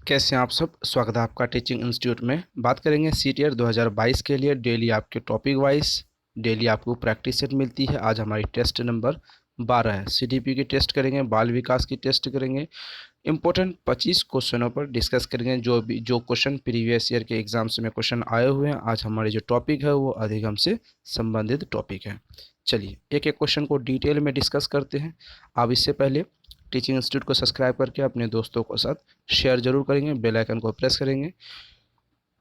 कैसे हैं आप सब। स्वागत है आपका टीचिंग इंस्टीट्यूट में। बात करेंगे सीटीईआर 2022 के लिए। डेली आपके टॉपिक वाइज डेली आपको प्रैक्टिस सेट मिलती है। आज हमारी टेस्ट नंबर 12 है। सीडीपी की टेस्ट करेंगे, बाल विकास की टेस्ट करेंगे। इंपॉर्टेंट 25 क्वेश्चनों पर डिस्कस करेंगे। जो क्वेश्चन प्रीवियस ईयर के एग्जाम्स में क्वेश्चन आए हुए हैं। आज हमारे जो टॉपिक है वो अधिगम से संबंधित टॉपिक है। चलिए एक एक क्वेश्चन को डिटेल में डिस्कस करते हैं। आप इससे पहले टीचिंग इंस्टीट्यूट को सब्सक्राइब करके अपने दोस्तों के साथ शेयर जरूर करेंगे, बेल आइकन को प्रेस करेंगे।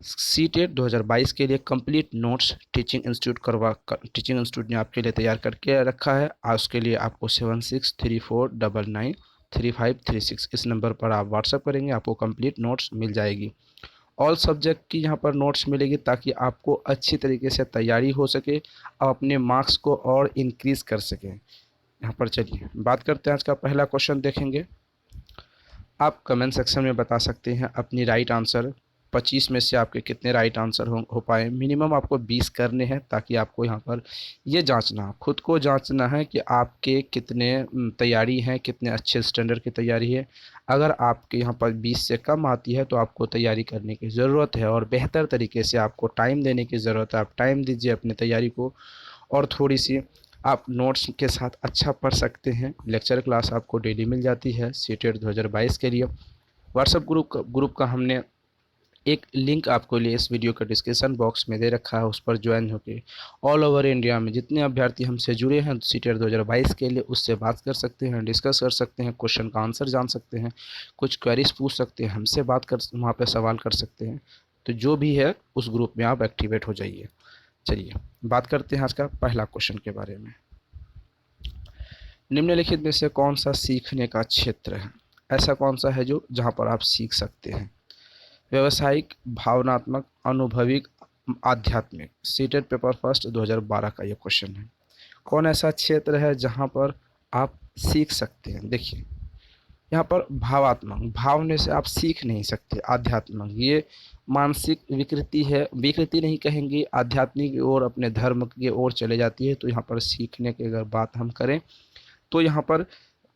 सीटेट 2022 के लिए कंप्लीट नोट्स टीचिंग इंस्टीट्यूट ने आपके लिए तैयार करके रखा है। आज उसके लिए आपको 7634993536 इस नंबर पर आप व्हाट्सअप करेंगे, आपको कंप्लीट नोट्स मिल जाएगी। ऑल सब्जेक्ट की यहाँ पर नोट्स मिलेगी ताकि आपको अच्छी तरीके से तैयारी हो सके और अपने मार्क्स को और इंक्रीज कर सकें। यहाँ पर चलिए बात करते हैं। आज का पहला क्वेश्चन देखेंगे। आप कमेंट सेक्शन में बता सकते हैं अपनी राइट आंसर। 25 में से आपके कितने राइट आंसर हो पाए। मिनिमम आपको 20 करने हैं ताकि आपको यहाँ पर ये जांचना, खुद को जांचना है कि आपके कितने तैयारी हैं, कितने अच्छे स्टैंडर्ड की तैयारी है। अगर आपके यहाँ पर 20 से कम आती है तो आपको तैयारी करने की ज़रूरत है और बेहतर तरीके से आपको टाइम देने की ज़रूरत है। आप टाइम दीजिए अपनी तैयारी को और थोड़ी सी आप नोट्स के साथ अच्छा पढ़ सकते हैं। लेक्चर क्लास आपको डेली मिल जाती है सीटेट 2022 के लिए। व्हाट्सएप ग्रुप का हमने एक लिंक आपको लिए इस वीडियो के डिस्क्रिप्शन बॉक्स में दे रखा है। उस पर ज्वाइन होकर ऑल ओवर इंडिया में जितने अभ्यर्थी हमसे जुड़े हैं सीटेट 2022 के लिए उससे बात कर सकते हैं, डिस्कस कर सकते हैं, क्वेश्चन का आंसर जान सकते हैं, कुछ क्वेरीज पूछ सकते हैं, हमसे बात कर वहाँ पर सवाल कर सकते हैं। तो जो भी है उस ग्रुप में आप एक्टिवेट हो जाइए। चलिए बात करते हैं आज का पहला क्वेश्चन के बारे में। निम्नलिखित में से कौन सा सीखने का क्षेत्र है। ऐसा कौन सा है जो जहाँ पर आप सीख सकते हैं। व्यवसायिक, भावनात्मक, अनुभविक, आध्यात्मिक। सीटेट पेपर फर्स्ट 2012 का ये क्वेश्चन है। कौन ऐसा क्षेत्र है जहाँ पर आप सीख सकते हैं। देखिए यहाँ पर भावात्मक, भावने से आप सीख नहीं सकते। आध्यात्मिक ये मानसिक विकृति है, विकृति नहीं कहेंगे, आध्यात्मिक की ओर, अपने धर्म की ओर चले जाती है। तो यहाँ पर सीखने की अगर बात हम करें तो यहाँ पर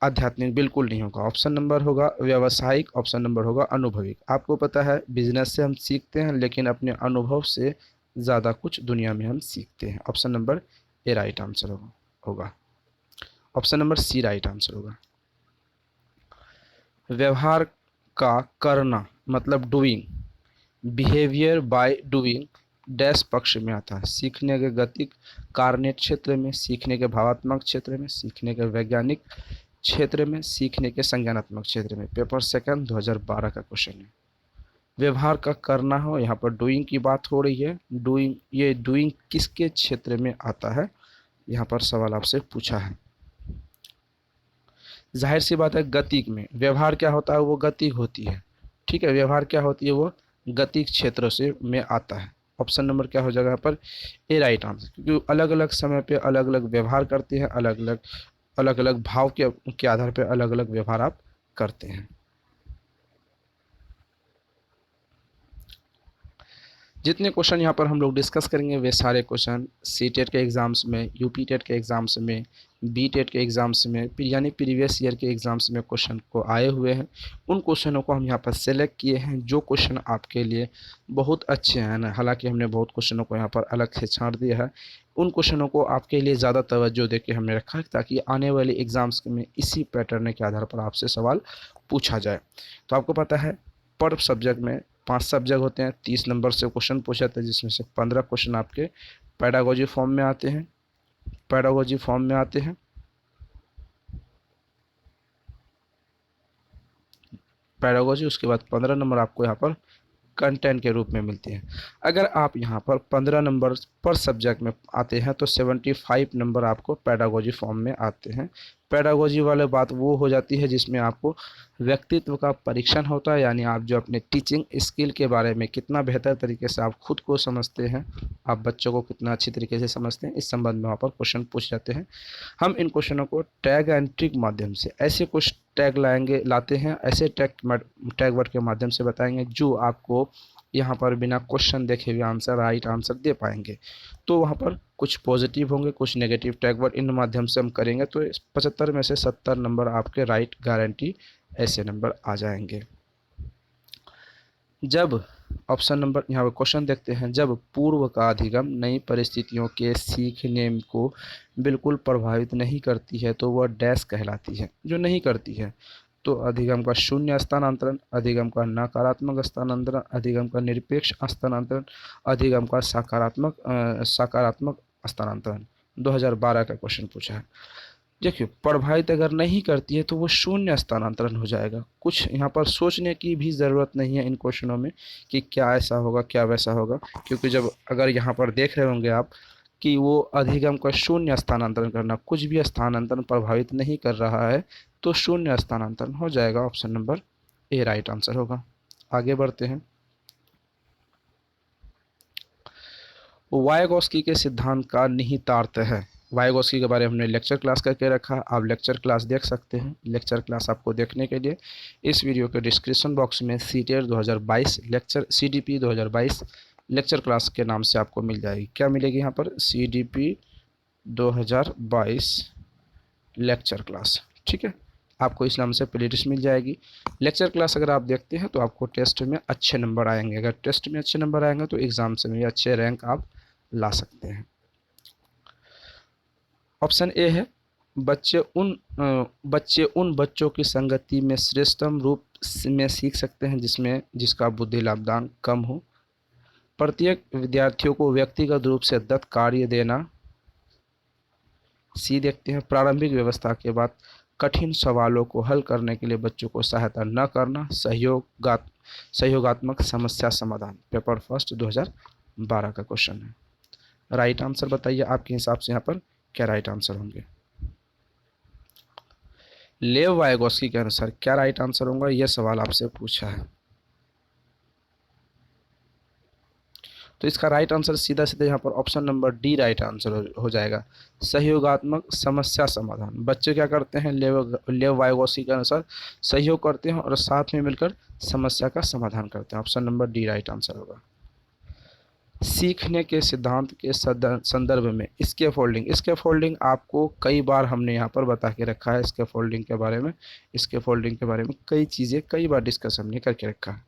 आध्यात्मिक बिल्कुल नहीं होगा। ऑप्शन नंबर होगा व्यवसायिक, ऑप्शन नंबर होगा अनुभविक। आपको पता है बिजनेस से हम सीखते हैं लेकिन अपने अनुभव से ज़्यादा कुछ दुनिया में हम सीखते हैं। Option number A right answer होगा। Option number C right answer होगा। व्यवहार का करना मतलब doing, behaviour by doing dash पक्ष में आता है। सीखने के गतिक कार्य क्षेत्र में, सीखने के भावात्मक क्षेत्र में, सीखने के वैज्ञानिक क्षेत्र में, सीखने के संज्ञानात्मक क्षेत्र में। पेपर सेकंड 2012 का क्वेश्चन है। व्यवहार का करना हो, यहाँ पर डूइंग की बात हो रही है। डूइंग, ये डूइंग किसके क्षेत्र में आता है यहाँ पर सवाल आपसे पूछा है। जाहिर सी बात है गतिक में। व्यवहार क्या होता है, वो गतिक होती है। ठीक है, व्यवहार क्या होती है, वो गतिक क्षेत्र से में आता है। ऑप्शन नंबर क्या हो जाएगा यहाँ पर ए राइट आंसर, क्योंकि अलग अलग समय पे अलग अलग व्यवहार करते हैं, अलग अलग भाव के आधार पर अलग अलग व्यवहार आप करते हैं। जितने क्वेश्चन यहाँ पर हम लोग डिस्कस करेंगे वे सारे क्वेश्चन सी टेट के एग्ज़ाम्स में, यूपी टेट के एग्ज़ाम्स में, बी टेट के एग्ज़ाम्स में, यानी प्रीवियस ईयर के एग्ज़ाम्स में क्वेश्चन को आए हुए हैं। उन क्वेश्चनों को हम यहाँ पर सेलेक्ट किए हैं जो क्वेश्चन आपके लिए बहुत अच्छे हैं ना। हालांकि हमने बहुत क्वेश्चनों को यहाँ पर अलग से छांट दिया है। उन क्वेश्चनों को आपके लिए ज़्यादा तवज्जो दे के हमने रखा है ताकि आने वाले एग्ज़ाम्स में इसी पैटर्न के आधार पर आपसे सवाल पूछा जाए। तो आपको पता है पर सब्जेक्ट में 5 सब्जेक्ट होते हैं, 30 नंबर से क्वेश्चन पूछा जाता है जिसमें से 15 क्वेश्चन आपके पैडागोजी फॉर्म में आते हैं। पैडागोजी, उसके बाद 15 नंबर आपको यहाँ पर कंटेंट के रूप में मिलती हैं। अगर आप यहाँ पर 15 नंबर पर सब्जेक्ट में आते हैं तो 75 नंबर आपको पैडागोजी फॉर्म में आते हैं। पैडागोजी वाले बात वो हो जाती है जिसमें आपको व्यक्तित्व का परीक्षण होता है, यानी आप जो अपने टीचिंग स्किल के बारे में कितना बेहतर तरीके से आप खुद को समझते हैं, आप बच्चों को कितना अच्छी तरीके से समझते हैं, इस संबंध में वहाँ पर क्वेश्चन पूछ जाते हैं। हम इन क्वेश्चनों को टैग एंड ट्रिक माध्यम से ऐसे कुछ टैग लाते हैं, ऐसे टैग वर्ड के माध्यम से बताएंगे जो आपको यहाँ पर बिना क्वेश्चन देखे हुए आंसर, राइट आंसर दे पाएंगे। तो वहाँ पर कुछ पॉजिटिव होंगे, कुछ नेगेटिव टैग वर्ड, इन माध्यम से हम करेंगे तो 75 में से 70 नंबर आपके राइट गारंटी ऐसे नंबर आ जाएंगे। जब ऑप्शन नंबर यहाँ पर क्वेश्चन देखते हैं, जब पूर्व का अधिगम नई परिस्थितियों के सीखने को बिल्कुल प्रभावित नहीं करती है तो वह डैश कहलाती है, जो नहीं करती है। तो अधिगम का शून्य स्थानांतरण, अधिगम का नकारात्मक स्थानांतरण, अधिगम का निरपेक्ष स्थानांतरण, अधिगम का सकारात्मक स्थानांतरण। 2012 का क्वेश्चन पूछा है। देखिए, प्रभावित अगर नहीं करती है तो वो शून्य स्थानांतरण हो जाएगा। कुछ यहाँ पर सोचने की भी ज़रूरत नहीं है इन क्वेश्चनों में कि क्या ऐसा होगा क्या वैसा होगा, क्योंकि जब अगर यहाँ पर देख रहे होंगे आप कि वो अधिगम का शून्य स्थानांतरण करना, कुछ भी स्थानांतरण प्रभावित नहीं कर रहा है, तो शून्य स्थानांतरण हो जाएगा। Option number A right answer होगा। आगे बढ़ते हैं। वायगॉस्की के सिद्धांत का निहितार्थ है। वायगॉस्की के बारे में हमने लेक्चर क्लास करके रखा, आप लेक्चर क्लास देख सकते हैं। लेक्चर क्लास आपको देखने के लिए इस वीडियो के डिस्क्रिप्शन बॉक्स में CTET 2022 lecture CDP 2022 lecture class के नाम से आपको मिल जाएगी। क्या मिलेगी यहाँ पर? CDP 2022 लेक्चर क्लास, ठीक है। आपको इस नाम से प्लेलिस्ट मिल जाएगी। लेक्चर क्लास अगर आप देखते हैं तो आपको टेस्ट में अच्छे नंबर आएंगे। अगर टेस्ट में अच्छे नंबर आएंगे तो एग्ज़ाम से भी अच्छे रैंक आप ला सकते हैं। ऑप्शन ए है, बच्चे उन बच्चों की संगति में श्रेष्ठतम रूप में सीख सकते हैं जिसका बुद्धि लाभदान कम हो। प्रत्येक विद्यार्थियों को व्यक्तिगत रूप से दत्त कार्य देना। सी देखते हैं, प्रारंभिक व्यवस्था के बाद कठिन सवालों को हल करने के लिए बच्चों को सहायता न करना। सहयोगात्मक समस्या समाधान। पेपर फर्स्ट 2012 का क्वेश्चन है। राइट आंसर बताइए आपके हिसाब से यहाँ पर क्या राइट आंसर होंगे? लेव वायगॉस्की के अनुसार क्या राइट आंसर होगा, यह सवाल आपसे पूछा है। तो इसका राइट आंसर सीधा सीधा यहाँ पर option number D right answer हो जाएगा, सहयोगात्मक समस्या समाधान। बच्चे क्या करते हैं? लेव वायगॉस्की के अनुसार सहयोग करते हैं और साथ में मिलकर समस्या का समाधान करते हैं। Option number D right answer होगा। सीखने के सिद्धांत के संदर्भ में स्कैफोल्डिंग आपको कई बार हमने यहाँ पर बता के रखा है। स्कैफोल्डिंग के बारे में कई चीज़ें कई बार डिस्कस हमने करके रखा है।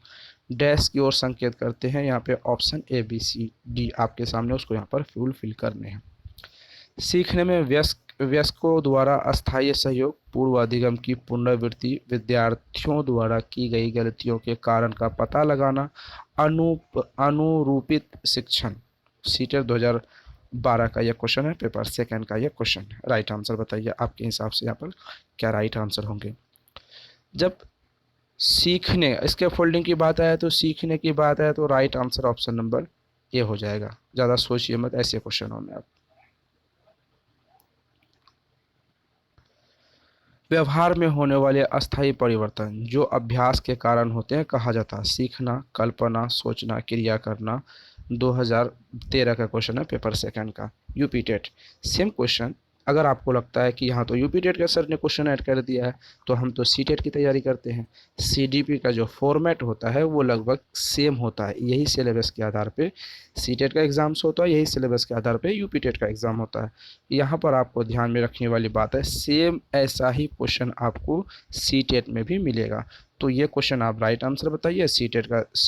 डैश की ओर संकेत करते हैं, यहाँ पे ऑप्शन ABCD आपके सामने, उसको यहाँ पर फिल करने हैं। सीखने में वयस्कों द्वारा अस्थायी सहयोग, पूर्व अधिगम की पुनरावृत्ति, विद्यार्थियों द्वारा की गई गलतियों के कारण का पता लगाना, अनुरूपित शिक्षण। सीटेट 2012 का यह क्वेश्चन है, पेपर सेकंड का यह क्वेश्चन है। राइट आंसर बताइए आपके हिसाब से यहाँ पर क्या राइट आंसर होंगे? जब सीखने स्कैफोल्डिंग की बात आए तो सीखने की बात आए तो राइट आंसर ऑप्शन नंबर ए हो जाएगा। ज़्यादा सोचिए मत ऐसे क्वेश्चनों में आप। व्यवहार में होने वाले अस्थायी परिवर्तन जो अभ्यास के कारण होते हैं कहा जाता है सीखना, कल्पना, सोचना, क्रिया करना। 2013 का क्वेश्चन है, पेपर सेकंड का, यूपी टेट। Same question. अगर आपको लगता है कि यहाँ तो यूपी टेट का सर ने क्वेश्चन ऐड कर दिया है तो हम तो सी टेट की तैयारी करते हैं। CDP का जो फॉर्मेट होता है वो लगभग सेम होता है, यही सिलेबस के आधार पे सी टेट का एग्ज़ाम्स होता है, यही सिलेबस के आधार पे यूपी टेट का एग्ज़ाम होता है। यहाँ पर आपको ध्यान में रखने वाली बात है, सेम ऐसा ही क्वेश्चन आपको सी टेट में भी मिलेगा। तो ये क्वेश्चन आप राइट आंसर बताइए। सी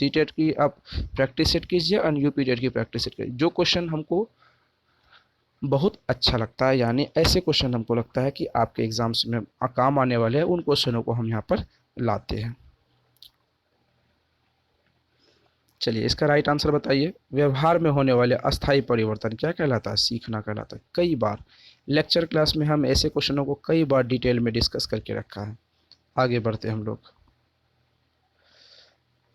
टेट की आप प्रैक्टिस सेट कीजिए और यूपी टेट की प्रैक्टिस सेट कीजिए। जो क्वेश्चन हमको बहुत अच्छा लगता है, यानी ऐसे क्वेश्चन हमको लगता है कि आपके एग्जाम्स में काम आने वाले हैं, उन क्वेश्चनों को हम यहाँ पर लाते हैं। चलिए इसका राइट आंसर बताइए। व्यवहार में होने वाले अस्थायी परिवर्तन क्या कहलाता है? सीखना कहलाता है। कई बार लेक्चर क्लास में हम ऐसे क्वेश्चनों को कई बार डिटेल में डिस्कस करके रखा है। आगे बढ़ते हम लोग।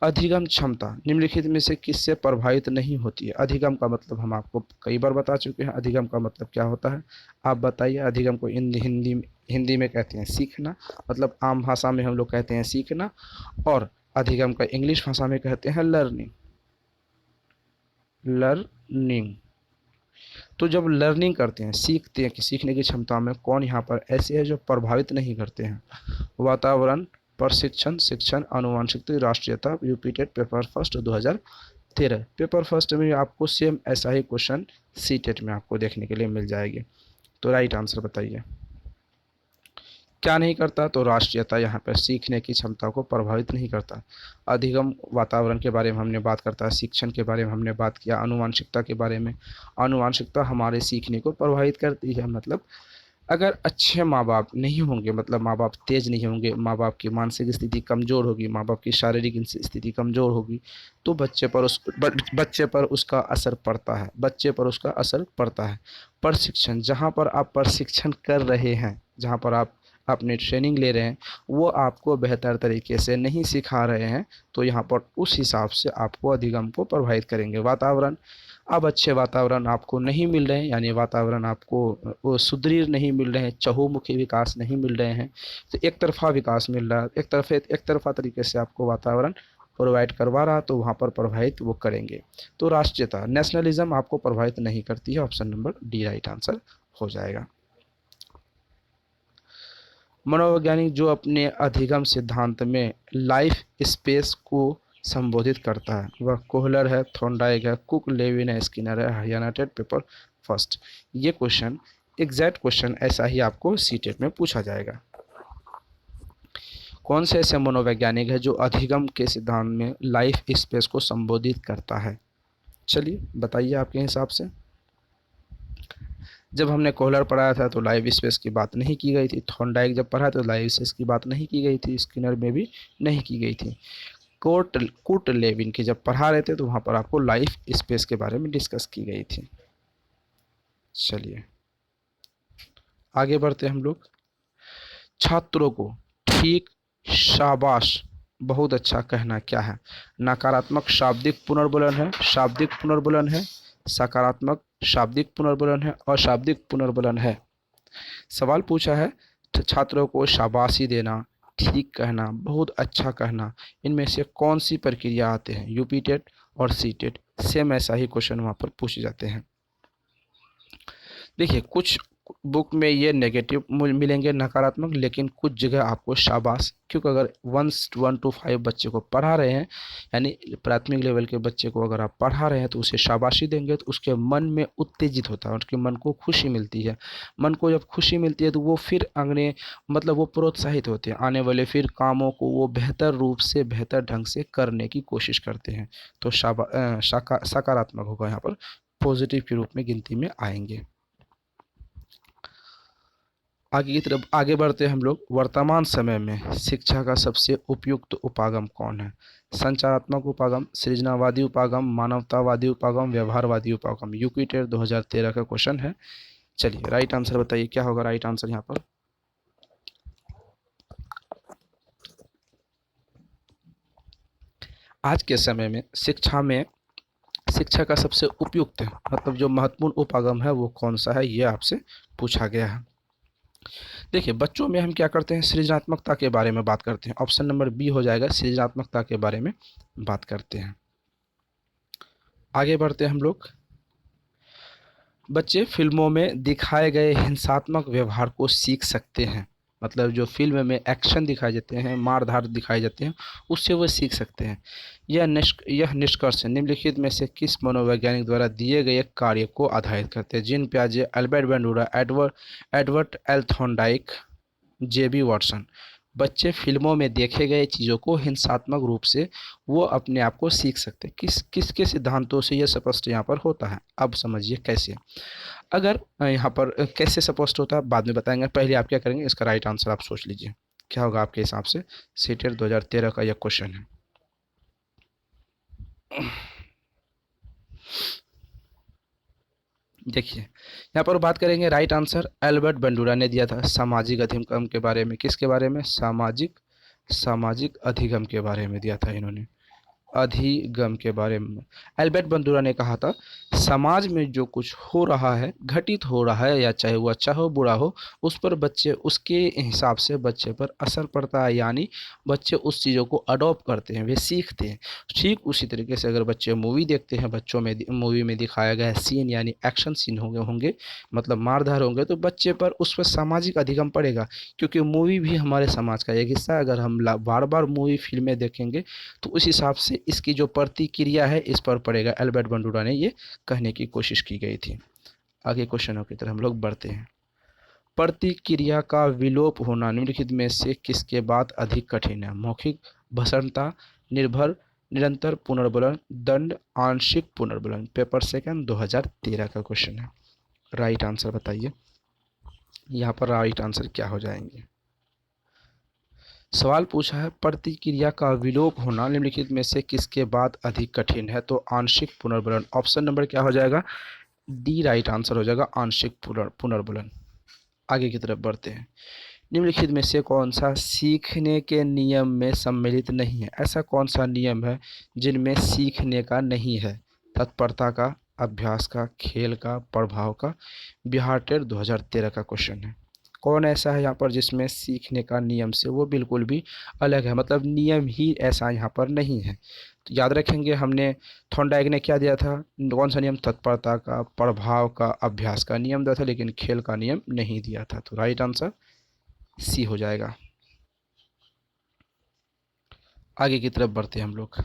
अधिगम क्षमता निम्नलिखित में से किससे प्रभावित नहीं होती है? अधिगम का मतलब हम आपको कई बार बता चुके हैं। अधिगम का मतलब क्या होता है आप बताइए। अधिगम को हिंदी में कहते हैं सीखना, मतलब आम भाषा में हम लोग कहते हैं सीखना, और अधिगम का इंग्लिश भाषा में कहते हैं लर्निंग। तो जब लर्निंग करते हैं, सीखते हैं कि सीखने की क्षमता में कौन यहाँ पर ऐसे है जो प्रभावित नहीं करते हैं? वातावरण, प्रशिक्षण, शिक्षण, आनुवंशिकता, राष्ट्रीयता। UP TET paper first 2013। Paper first में आपको सेम ऐसा ही क्वेश्चन सी टेट में आपको देखने के लिए मिल जाएगी। तो राइट आंसर बताइए। क्या नहीं करता, तो राष्ट्रीयता यहाँ पर सीखने की क्षमता को प्रभावित नहीं करता। अधिगम वातावरण के बारे में हमने बात करता है, शिक्षण के बारे में हमने बात किया, आनुवंशिकता के बारे में। आनुवंशिकता हमारे सीखने को प्रभावित करती है, मतलब अगर अच्छे माँ बाप नहीं होंगे, मतलब माँ बाप तेज नहीं होंगे, माँ बाप की मानसिक स्थिति कमज़ोर होगी, माँ बाप की शारीरिक स्थिति कमज़ोर होगी, तो बच्चे पर उसका असर पड़ता है, बच्चे पर उसका असर पड़ता है। प्रशिक्षण, जहाँ पर आप प्रशिक्षण कर रहे हैं, जहाँ पर आप अपनी ट्रेनिंग ले रहे हैं, वो आपको बेहतर तरीके से नहीं सिखा रहे हैं, तो यहाँ पर उस हिसाब से आपको अधिगम को प्रभावित करेंगे। वातावरण, अब अच्छे वातावरण आपको नहीं मिल रहे हैं, यानी वातावरण आपको वो सुदृढ़ नहीं मिल रहे हैं, चहुमुखी विकास नहीं मिल रहे हैं, तो एक तरफा विकास मिल रहा है, एक तरफा तरीके से आपको वातावरण प्रोवाइड करवा रहा, तो वहाँ पर प्रभावित वो करेंगे। तो राष्ट्रीयता, नेशनलिज्म आपको प्रभावित नहीं करती है। Option number D right answer हो जाएगा। मनोवैज्ञानिक जो अपने अधिगम सिद्धांत में लाइफ स्पेस को संबोधित करता है, वह कोहलर है, थॉर्नडाइक है, कुक, लेविन है, स्किनर है, यूनाइटेड पेपर फर्स्ट। ये क्वेश्चन, एग्जैक्ट क्वेश्चन ऐसा ही आपको सीटेट में पूछा जाएगा। कौन से ऐसे मनोवैज्ञानिक है जो अधिगम के सिद्धांत में लाइफ स्पेस को संबोधित करता है? चलिए बताइए आपके हिसाब से। जब हमने कोहलर पढ़ाया था तो लाइव स्पेस की बात नहीं की गई थी, थॉर्नडाइक जब पढ़ा तो लाइव स्पेस की बात नहीं की गई थी, स्किनर में भी नहीं की गई थी। कुर्ट लेविन की जब पढ़ा रहे थे तो वहाँ पर आपको लाइफ स्पेस के बारे में डिस्कस की गई थी। चलिए आगे बढ़ते हम लोग। छात्रों को ठीक, शाबाश, बहुत अच्छा कहना क्या है? नकारात्मक शाब्दिक पुनर्बोलन है, शाब्दिक पुनर्बोलन है, सकारात्मक शाब्दिक पुनर्बोलन है, और शाब्दिक पुनर्बोलन है। सवाल पूछा है छात्रों को शाबाशी देना, ठीक कहना, बहुत अच्छा कहना, इनमें से कौन सी प्रक्रिया आते हैं? यूपी टेट और सी टेट सेम ऐसा ही क्वेश्चन वहाँ पर पूछे जाते हैं। देखिए कुछ बुक में ये नेगेटिव मिलेंगे, नकारात्मक, लेकिन कुछ जगह आपको शाबाश, क्योंकि अगर 1 to 5 बच्चे को पढ़ा रहे हैं, यानी प्राथमिक लेवल के बच्चे को अगर आप पढ़ा रहे हैं तो उसे शाबाशी देंगे तो उसके मन में उत्तेजित होता है, उसके मन को खुशी मिलती है। मन को जब खुशी मिलती है तो वो फिर अगले, मतलब वो प्रोत्साहित होते हैं, आने वाले फिर कामों को वो बेहतर रूप से, बेहतर ढंग से करने की कोशिश करते हैं। तो सकारात्मक होगा यहाँ पर, पॉजिटिव के रूप में गिनती में आएंगे। आगे की तरफ आगे बढ़ते हैं हम लोग। वर्तमान समय में शिक्षा का सबसे उपयुक्त उपागम कौन है? संचारात्मक उपागम, सृजनावादी उपागम, मानवतावादी उपागम, व्यवहारवादी उपागम। यूपी टेट 2013 का क्वेश्चन है। चलिए राइट आंसर बताइए, क्या होगा राइट आंसर यहाँ पर? आज के समय में शिक्षा का सबसे उपयुक्त, मतलब जो महत्वपूर्ण उपागम है वो कौन सा है, ये आपसे पूछा गया है। देखिए बच्चों में हम क्या करते हैं, सृजनात्मकता के बारे में बात करते हैं। ऑप्शन नंबर बी हो जाएगा, सृजनात्मकता के बारे में बात करते हैं। आगे बढ़ते हैं हम लोग। बच्चे फिल्मों में दिखाए गए हिंसात्मक व्यवहार को सीख सकते हैं, मतलब जो फिल्म में एक्शन दिखाए जाते हैं, मार धाड़ दिखाए जाते हैं, उससे वो सीख सकते हैं। यह निष्कर्ष निम्नलिखित में से किस मनोवैज्ञानिक द्वारा दिए गए कार्य को आधारित करते हैं? जीन पियाजे, Albert Bandura, Edward L Thorndike, JB Watson. बच्चे फिल्मों में देखे गए चीज़ों को हिंसात्मक रूप से वो अपने आप को सीख सकते हैं। किसके सिद्धांतों से यह स्पष्ट यहाँ पर होता है? अब समझिए कैसे। अगर यहाँ पर कैसे स्पष्ट होता है बाद में बताएंगे, पहले आप क्या करेंगे, इसका राइट आंसर आप सोच लीजिए क्या होगा आपके हिसाब से। सीटेट 2013 का यह क्वेश्चन है। देखिए यहाँ पर बात करेंगे, राइट आंसर एल्बर्ट बंडूरा ने दिया था सामाजिक अधिगम के बारे में। किसके बारे में? सामाजिक अधिगम के बारे में दिया था इन्होंने, अधिगम के बारे में। एल्बर्ट बंदूरा ने कहा था समाज में जो कुछ हो रहा है, घटित हो रहा है, या चाहे वो अच्छा हो बुरा हो, उस पर बच्चे, उसके हिसाब से बच्चे पर असर पड़ता है, यानी बच्चे उस चीज़ों को अडॉप्ट करते हैं, वे सीखते हैं। ठीक उसी तरीके से अगर बच्चे मूवी देखते हैं, बच्चों में मूवी में दिखाया गया सीन, यानी एक्शन सीन होंगे, मतलब मारधार होंगे, तो बच्चे पर उस पर सामाजिक अधिगम पड़ेगा, क्योंकि मूवी भी हमारे समाज का एक हिस्सा है। अगर हम बार बार मूवी फिल्में देखेंगे तो उस हिसाब से इसकी जो प्रतिक्रिया है इस पर पड़ेगा। एल्बर्ट बंडूरा ने ये कहने की कोशिश की गई थी। आगे क्वेश्चनों की तरफ हम लोग बढ़ते हैं। प्रतिक्रिया का विलोप होना निम्नलिखित में से किसके बाद अधिक कठिन है? मौखिक भसड़ता, निर्भर, निरंतर पुनर्बलन, दंड, आंशिक पुनर्बलन। पेपर सेकंड 2013 का क्वेश्चन है। राइट आंसर बताइए, यहाँ पर राइट आंसर क्या हो जाएंगे? सवाल पूछा है प्रतिक्रिया का विलोप होना निम्नलिखित में से किसके बाद अधिक कठिन है? तो आंशिक पुनर्बलन। ऑप्शन नंबर क्या हो जाएगा? डी राइट आंसर हो जाएगा, आंशिक पुनर्बलन। आगे की तरफ बढ़ते हैं। निम्नलिखित में से कौन सा सीखने के नियम में सम्मिलित नहीं है? ऐसा कौन सा नियम है जिनमें सीखने का नहीं है? तत्परता का, अभ्यास का, खेल का, प्रभाव का। बिहार टेट 2013 का क्वेश्चन है। कौन ऐसा है यहाँ पर जिसमें सीखने का नियम से वो बिल्कुल भी अलग है, मतलब नियम ही ऐसा यहाँ पर नहीं है? तो याद रखेंगे, हमने थॉर्नडाइक ने क्या दिया था? कौन सा नियम? तत्परता का, प्रभाव का, अभ्यास का नियम दिया था, लेकिन खेल का नियम नहीं दिया था। तो राइट आंसर सी हो जाएगा। आगे की तरफ बढ़ते हैं हम लोग।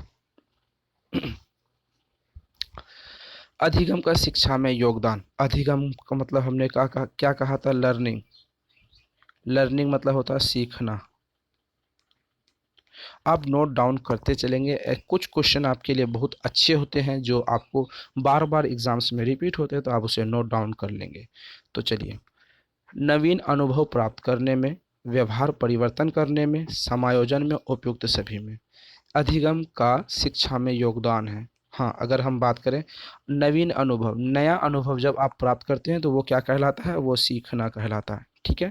अधिगम का शिक्षा में योगदान। अधिगम का मतलब हमने क्या कहा था? लर्निंग। लर्निंग मतलब होता है सीखना। आप नोट डाउन करते चलेंगे। कुछ क्वेश्चन आपके लिए बहुत अच्छे होते हैं जो आपको बार बार एग्जाम्स में रिपीट होते हैं, तो आप उसे नोट डाउन कर लेंगे। तो चलिए, नवीन अनुभव प्राप्त करने में, व्यवहार परिवर्तन करने में, समायोजन में, उपयुक्त सभी में अधिगम का शिक्षा में योगदान है। हाँ, अगर हम बात करें नवीन अनुभव, नया अनुभव जब आप प्राप्त करते हैं तो वो क्या कहलाता है? वो सीखना कहलाता है। ठीक है।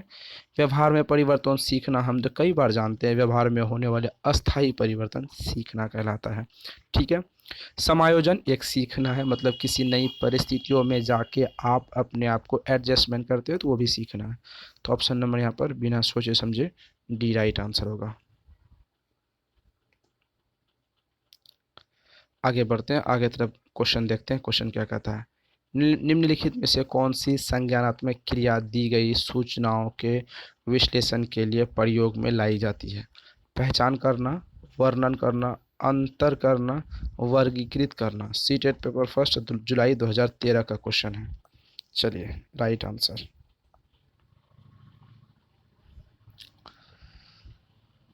व्यवहार में परिवर्तन सीखना, हम तो कई बार जानते हैं व्यवहार में होने वाले अस्थायी परिवर्तन सीखना कहलाता है। ठीक है। समायोजन एक सीखना है, मतलब किसी नई परिस्थितियों में जाके आप अपने आप को एडजस्टमेंट करते हो तो वो भी सीखना है। तो ऑप्शन नंबर यहाँ पर बिना सोचे समझे डी राइट आंसर होगा। आगे बढ़ते हैं, आगे तरफ क्वेश्चन देखते हैं। क्वेश्चन क्या कहता है? निम्नलिखित में से कौन सी संज्ञानात्मक क्रिया दी गई सूचनाओं के विश्लेषण के लिए प्रयोग में लाई जाती है? पहचान करना, वर्णन करना, अंतर करना, वर्गीकृत करना। सीटेट पेपर फर्स्ट जुलाई 2013 का क्वेश्चन है। चलिए, राइट आंसर।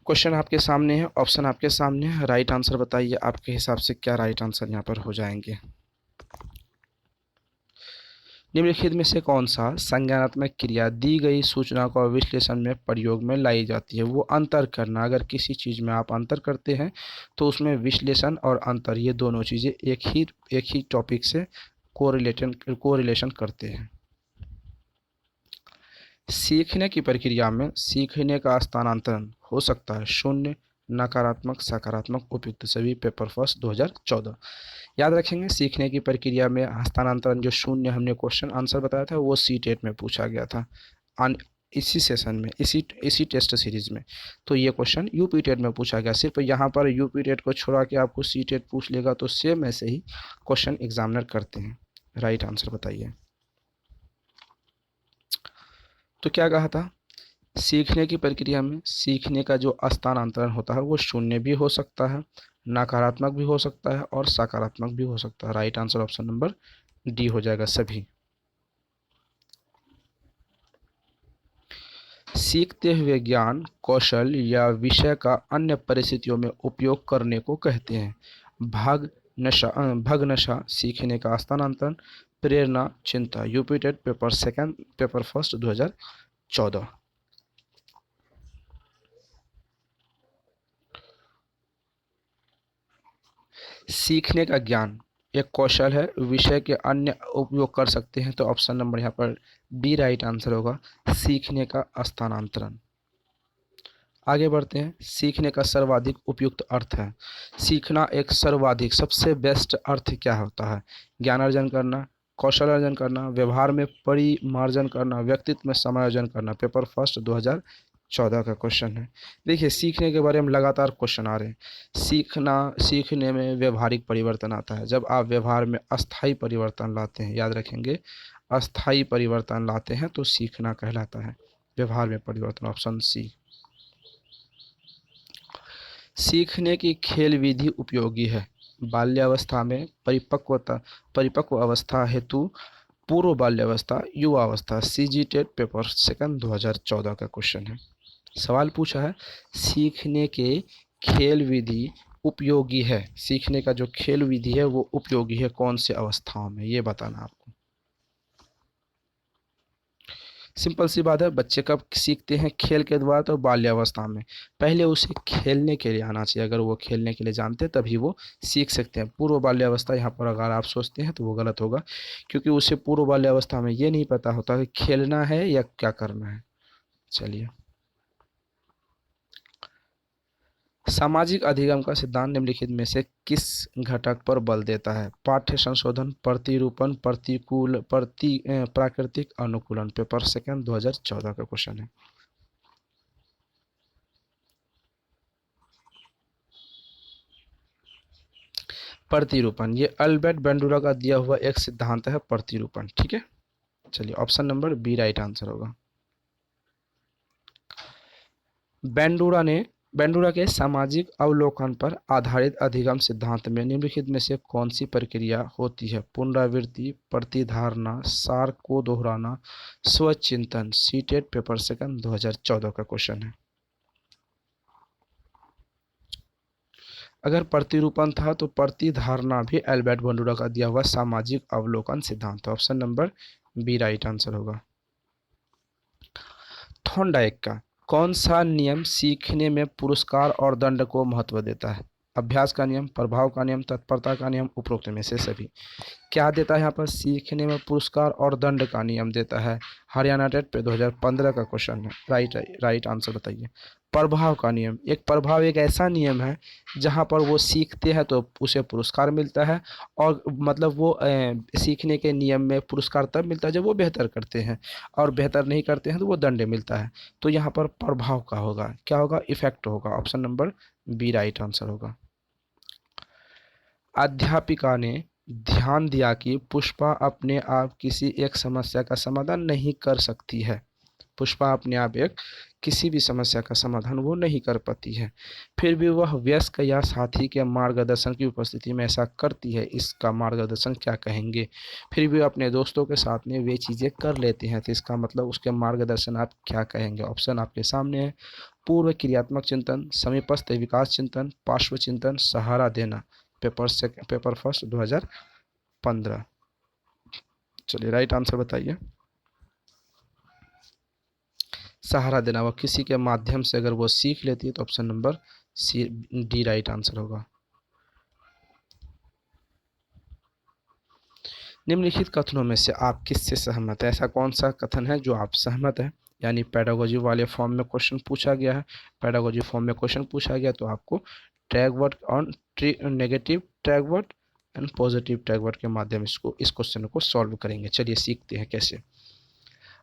क्वेश्चन आपके सामने है, ऑप्शन आपके सामने है। राइट आंसर बताइए आपके हिसाब से क्या राइट आंसर यहाँ पर हो जाएंगे? निम्नलिखित में से कौन सा संज्ञानात्मक क्रिया दी गई सूचना को विश्लेषण में प्रयोग में लाई जाती है? वो अंतर करना। अगर किसी चीज़ में आप अंतर करते हैं तो उसमें विश्लेषण और अंतर, ये दोनों चीज़ें एक ही टॉपिक से कोरिलेशन करते हैं। सीखने की प्रक्रिया में सीखने का स्थानांतरण हो सकता है शून्य, नकारात्मक, सकारात्मक, उपयुक्त सभी। Paper first 2014। याद रखेंगे, सीखने की प्रक्रिया में हस्तांतरण जो शून्य हमने क्वेश्चन आंसर बताया था वो सी टेट में पूछा गया था इसी सेशन में, इसी टेस्ट सीरीज में। तो ये क्वेश्चन यूपी टेट में पूछा गया। सिर्फ यहाँ पर यूपी टेट को छोड़ा के आपको सी टेट पूछ लेगा, तो सेम ऐसे ही क्वेश्चन एग्जामिनर करते हैं। राइट आंसर बताइए। तो क्या कहा था? सीखने की प्रक्रिया में सीखने का जो स्थानांतरण होता है वो शून्य भी हो सकता है, नकारात्मक भी हो सकता है और सकारात्मक भी हो सकता है। Right answer option number D हो जाएगा सभी। सीखते हुए ज्ञान, कौशल या विषय का अन्य परिस्थितियों में उपयोग करने को कहते हैं। भग्नशा सीखने का स्थानांतरण, प्रेरणा, चिंता। UP TET paper second paper first 2014। सीखने का ज्ञान एक कौशल है, विषय के अन्य उपयोग कर सकते हैं। तो ऑप्शन नंबर यहाँ पर बी राइट आंसर होगा, सीखने का स्थानांतरण। आगे बढ़ते हैं। सीखने का सर्वाधिक उपयुक्त अर्थ है। सीखना एक सर्वाधिक सबसे बेस्ट अर्थ क्या होता है? ज्ञान अर्जन करना, कौशल अर्जन करना, व्यवहार में परिमार्जन करना, व्यक्तित्व में समायोजन करना। पेपर फर्स्ट 2014 का क्वेश्चन है। देखिए, सीखने के बारे में लगातार क्वेश्चन आ रहे हैं। सीखने में व्यवहारिक परिवर्तन आता है। जब आप व्यवहार में अस्थायी परिवर्तन लाते हैं, याद रखेंगे, अस्थायी परिवर्तन लाते हैं तो सीखना कहलाता है। व्यवहार में परिवर्तन, ऑप्शन सी। सीखने की खेल विधि उपयोगी है। बाल्यावस्था में परिपक्व अवस्था हेतु पूर्व बाल्यावस्था युवावस्था, सीजी टेट पेपर सेकंड 2014 का क्वेश्चन है। सवाल पूछा है सीखने के खेल विधि उपयोगी है, सीखने का जो खेल विधि है वो उपयोगी है कौन से अवस्थाओं में, ये बताना आपको। सिंपल सी बात है, बच्चे कब सीखते हैं, खेल के द्वारा, तो बाल्यावस्था में। पहले उसे खेलने के लिए आना चाहिए, अगर वो खेलने के लिए जानते हैं तभी वो सीख सकते हैं। पूर्व बाल्यावस्था यहाँ पर अगर आप सोचते हैं तो वो गलत होगा, क्योंकि उसे पूर्व बाल्यावस्था में ये नहीं पता होता कि खेलना है या क्या करना है। चलिए, सामाजिक अधिगम का सिद्धांत निम्नलिखित में से किस घटक पर बल देता है? पाठ्य संशोधन, प्रतिरूपण, प्राकृतिक अनुकूलन। पेपर सेकंड 2014 का क्वेश्चन है। प्रतिरूपण, ये अल्बर्ट बेंडूरा का दिया हुआ एक सिद्धांत है प्रतिरूपण। ठीक है, चलिए option number B right answer होगा। बेंडूरा ने बेंडूरा के सामाजिक अवलोकन पर आधारित अधिगम सिद्धांत में निम्नलिखित में से कौन सी प्रक्रिया होती है? पुनरावृत्ति, प्रतिधारणा, सार को दोहराना, स्वचिंतन। सीटेट पेपर सेकंड 2014 का क्वेश्चन है। अगर प्रतिरूपण था तो प्रतिधारणा भी एल्बर्ट बेंडूरा का दिया हुआ सामाजिक अवलोकन सिद्धांत। Option number B right answer होगा। थॉर्नडाइक का कौन सा नियम सीखने में पुरस्कार और दंड को महत्व देता है? अभ्यास का नियम, प्रभाव का नियम, तत्परता का नियम, उपरोक्त में से सभी। क्या देता है यहाँ पर? सीखने में पुरस्कार और दंड का नियम देता है। हरियाणा टेट पे 2015 का क्वेश्चन है। राइट आंसर बताइए। प्रभाव का नियम, प्रभाव एक ऐसा नियम है जहाँ पर वो सीखते हैं तो उसे पुरस्कार मिलता है, और मतलब वो सीखने के नियम में पुरस्कार तब मिलता है जब वो बेहतर करते हैं, और बेहतर नहीं करते हैं तो वो दंड मिलता है। तो यहाँ पर प्रभाव का होगा, क्या होगा? इफेक्ट होगा। Option number B right answer होगा। अध्यापिका ने ध्यान दिया कि पुष्पा अपने आप किसी एक समस्या का समाधान नहीं कर सकती है। पुष्पा अपने आप किसी भी समस्या का समाधान वो नहीं कर पाती है, फिर भी वह वयस्क या साथी के मार्गदर्शन की उपस्थिति में ऐसा करती है। इसका मार्गदर्शन क्या कहेंगे? फिर भी अपने दोस्तों के साथ में वे चीज़ें कर लेते हैं, तो इसका मतलब उसके मार्गदर्शन आप क्या कहेंगे? ऑप्शन आपके सामने है। पूर्व क्रियात्मक चिंतन, समीपस्थ विकास चिंतन, पार्श्व चिंतन, सहारा देना। Paper first 2015। चलिए राइट आंसर बताइए। सहारा देना, वो किसी के माध्यम से अगर वो सीख लेती है तो option number C D right answer होगा। निम्नलिखित कथनों में से आप किससे सहमत है? ऐसा कौन सा कथन है जो आप सहमत है? यानी पेडागोजी वाले फॉर्म में क्वेश्चन पूछा गया है, पेडागोजी फॉर्म में क्वेश्चन पूछा गया तो आपको टैग वर्ड और negative tag word and positive tag word के माध्यम इस क्वेश्चन को सॉल्व करेंगे। चलिए सीखते हैं कैसे।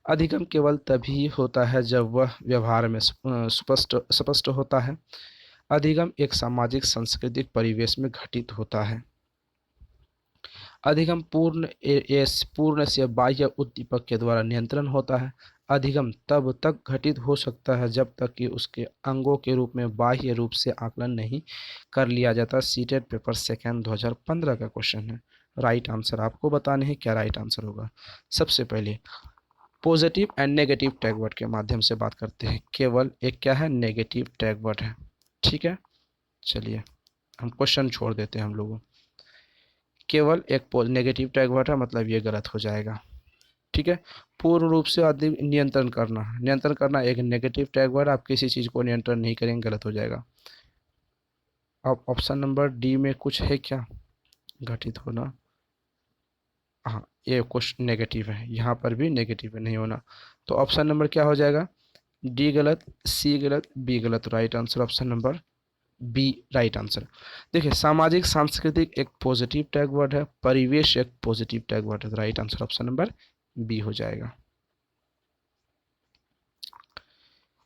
अधिगम केवल तभी होता है जब वह व्यवहार में स्पष्ट होता है। अधिगम एक सामाजिक सांस्कृतिक परिवेश में घटित होता है। अधिगम पूर्ण से बाह्य उद्दीपक के द्वारा नियंत्रण होता है। अधिगम तब तक घटित हो सकता है जब तक कि उसके अंगों के रूप में बाह्य रूप से आकलन नहीं कर लिया जाता। सीटेट पेपर सेकंड 2015 का क्वेश्चन है। राइट आंसर आपको बताने हैं, क्या राइट आंसर होगा। सबसे पहले positive and negative tag word के माध्यम से बात करते हैं। केवल एक क्या है? नेगेटिव टैग वर्ड है। ठीक है, चलिए हम क्वेश्चन छोड़ देते हैं हम लोगों। केवल एक नेगेटिव टैग वर्ड है, मतलब ये गलत हो जाएगा। ठीक है, पूर्ण रूप से अधिक नियंत्रण करना एक नेगेटिव टैग वर्ड, आप किसी चीज़ को नियंत्रण नहीं करेंगे, गलत हो जाएगा। अब ऑप्शन नंबर डी में कुछ है क्या? घटित होना, हाँ ये क्वेश्चन नेगेटिव है, यहाँ पर भी नेगेटिव है, नहीं होना। तो ऑप्शन नंबर क्या हो जाएगा? डी गलत, सी गलत, बी गलत। Right answer option number B right answer. देखिए, सामाजिक सांस्कृतिक एक पॉजिटिव टैग वर्ड है, परिवेश एक पॉजिटिव टैग वर्ड है, तो right answer option number B हो जाएगा।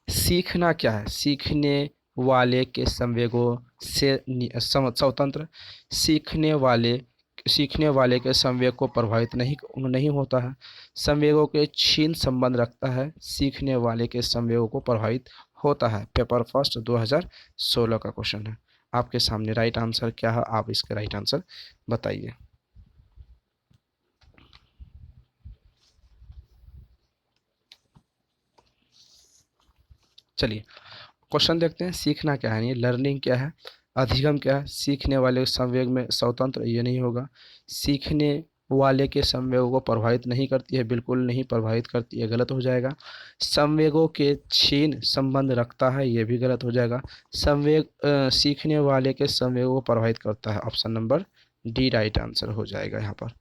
सीखना क्या है? सीखने वाले के संवेगों से स्वतंत्र, सीखने वाले के संवेग को प्रभावित नहीं होता है, संवेगों के क्षीण संबंध रखता है, सीखने वाले के संवेगों को प्रभावित होता है। पेपर फर्स्ट 2016 का क्वेश्चन है। आपके सामने राइट आंसर क्या है, आप इसके राइट आंसर बताइए। चलिए क्वेश्चन देखते हैं। सीखना क्या है, ये लर्निंग क्या है, अधिगम क्या है। सीखने वाले संवेग में स्वतंत्र, ये नहीं होगा। सीखने वाले के संवेगों को प्रभावित नहीं करती है, बिल्कुल नहीं प्रभावित करती है, गलत हो जाएगा। संवेगों के छीन संबंध रखता है, ये भी गलत हो जाएगा। संवेग सीखने वाले के संवेगों को प्रभावित करता है, option number D right answer हो जाएगा यहाँ पर।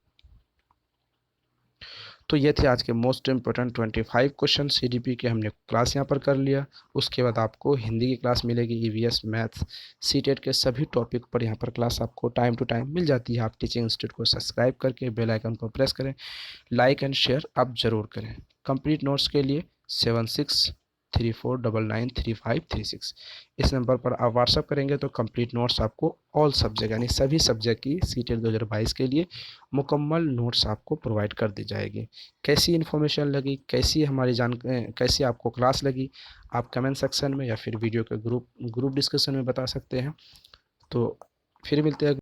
तो ये थे आज के मोस्ट इम्पोर्टेंट 25 क्वेश्चन सीडीपी के, हमने क्लास यहाँ पर कर लिया। उसके बाद आपको हिंदी की क्लास मिलेगी, ईवीएस, मैथ्स, सीटेट के सभी टॉपिक पर यहाँ पर क्लास आपको टाइम टू टाइम मिल जाती है। आप टीचिंग इंस्टीट्यूट को सब्सक्राइब करके बेल आइकन को प्रेस करें, लाइक एंड शेयर आप ज़रूर करें। कंप्लीट नोट्स के लिए 7634993536 इस नंबर पर आप व्हाट्सअप करेंगे तो कंप्लीट नोट्स आपको ऑल सब्जेक्ट यानी सभी सब्जेक्ट की सीटेट 2022 के लिए मुकम्मल नोट्स आपको प्रोवाइड कर दी जाएगी। कैसी इन्फॉर्मेशन लगी, कैसी आपको क्लास लगी, आप कमेंट सेक्शन में या फिर वीडियो के ग्रुप डिस्कशन में बता सकते हैं। तो फिर मिलते हैं।